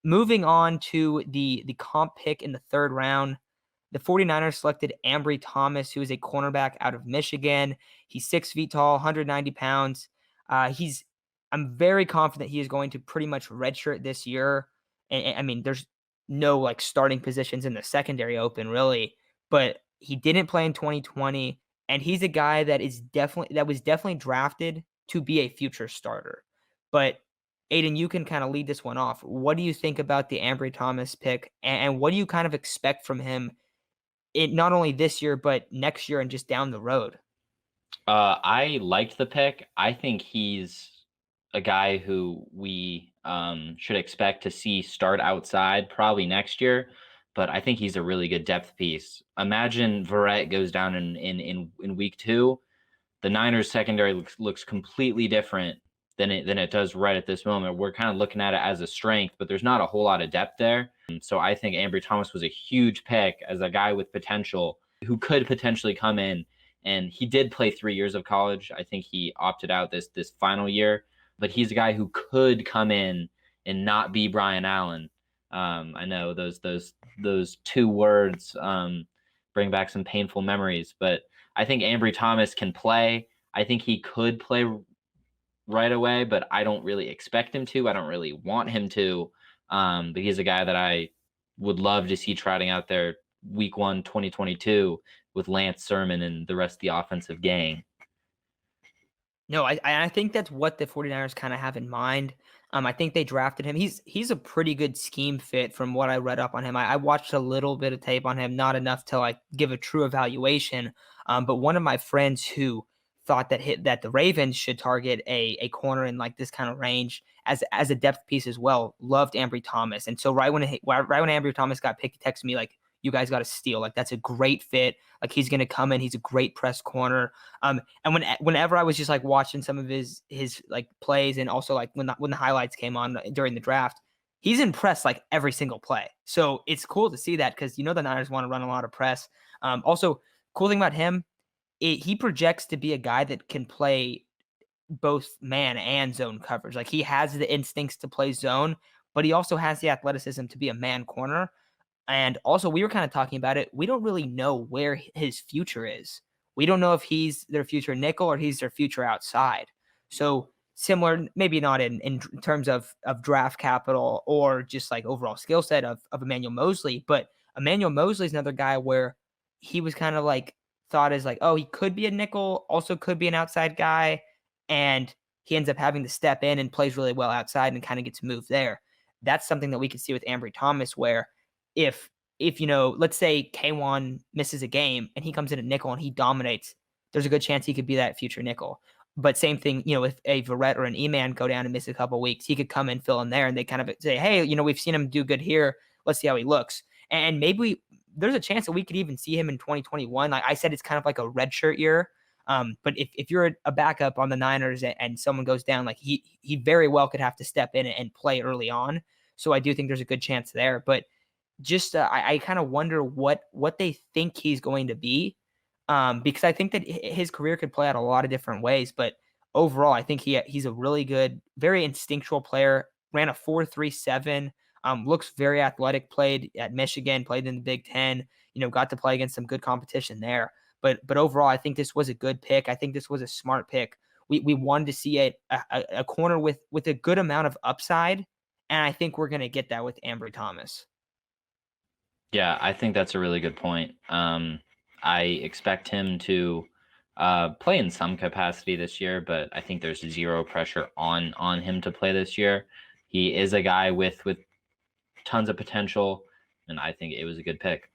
moving on to the comp pick in the third round, the 49ers selected Ambry Thomas, who is a cornerback out of Michigan. He's 6 feet tall, 190 pounds. I'm very confident he is going to pretty much redshirt this year. And I mean, there's no like starting positions in the secondary open really, but he didn't play in 2020, and he's a guy that was definitely drafted to be a future starter. But Aiden, you can kind of lead this one off. What do you think about the Ambry Thomas pick, and what do you kind of expect from him not only this year but next year and just down the road? I liked the pick. I think he's a guy who we should expect to see start outside probably next year, but I think he's a really good depth piece. Imagine Verrett goes down in week 2. The Niners secondary looks completely different than it does right at this moment. We're kind of looking at it as a strength, but there's not a whole lot of depth there. So I think Ambry Thomas was a huge pick as a guy with potential who could potentially come in. And he did play 3 years of college. I think he opted out this final year, but he's a guy who could come in and not be Brian Allen. I know those two words bring back some painful memories, but I think Ambry Thomas can play. I think he could play right away, but I don't really expect him to. I don't really want him to. But he's a guy that I would love to see trotting out there week 1, 2022 with Lance Sermon and the rest of the offensive gang. No, I think that's what the 49ers kind of have in mind. I think they drafted him. He's a pretty good scheme fit from what I read up on him. I watched a little bit of tape on him, not enough to like give a true evaluation. But one of my friends who thought that the Ravens should target a corner in like this kind of range as a depth piece as well loved Ambry Thomas. And so right when Ambry Thomas got picked, he texted me like, "You guys got to steal. Like that's a great fit. Like he's gonna come in. He's a great press corner." And whenever I was just like watching some of his like plays, and also like when the highlights came on during the draft, he's impressed like every single play. So it's cool to see that because the Niners want to run a lot of press. Also, cool thing about him, he projects to be a guy that can play both man and zone coverage. Like he has the instincts to play zone, but he also has the athleticism to be a man corner. And also, we were kind of talking about it. We don't really know where his future is. We don't know if he's their future nickel or he's their future outside. So similar, maybe not in terms of draft capital or just like overall skill set of Emmanuel Mosley, but Emmanuel Mosley is another guy where he was kind of like thought as like, oh, he could be a nickel, also could be an outside guy, and he ends up having to step in and plays really well outside and kind of gets moved there. That's something that we could see with Ambry Thomas, where if let's say K1 misses a game and he comes in at nickel and he dominates, there's a good chance he could be that future nickel. But same thing, if a Verrett or an E-Man go down and miss a couple weeks, he could come and fill in there, and they kind of say, hey, we've seen him do good here. Let's see how he looks. And maybe there's a chance that we could even see him in 2021. Like I said, it's kind of like a redshirt year. But if you're a backup on the Niners and someone goes down, like he very well could have to step in and play early on. So I do think there's a good chance there. But just I kind of wonder what they think he's going to be, because I think that his career could play out a lot of different ways. But overall, I think he's a really good, very instinctual player. Ran a 4.37. Looks very athletic. Played at Michigan. Played in the Big Ten. Got to play against some good competition there. But overall, I think this was a good pick. I think this was a smart pick. We wanted to see a corner with a good amount of upside, and I think we're going to get that with Ambry Thomas. Yeah, I think that's a really good point. I expect him to play in some capacity this year, but I think there's zero pressure on him to play this year. He is a guy with tons of potential, and I think it was a good pick.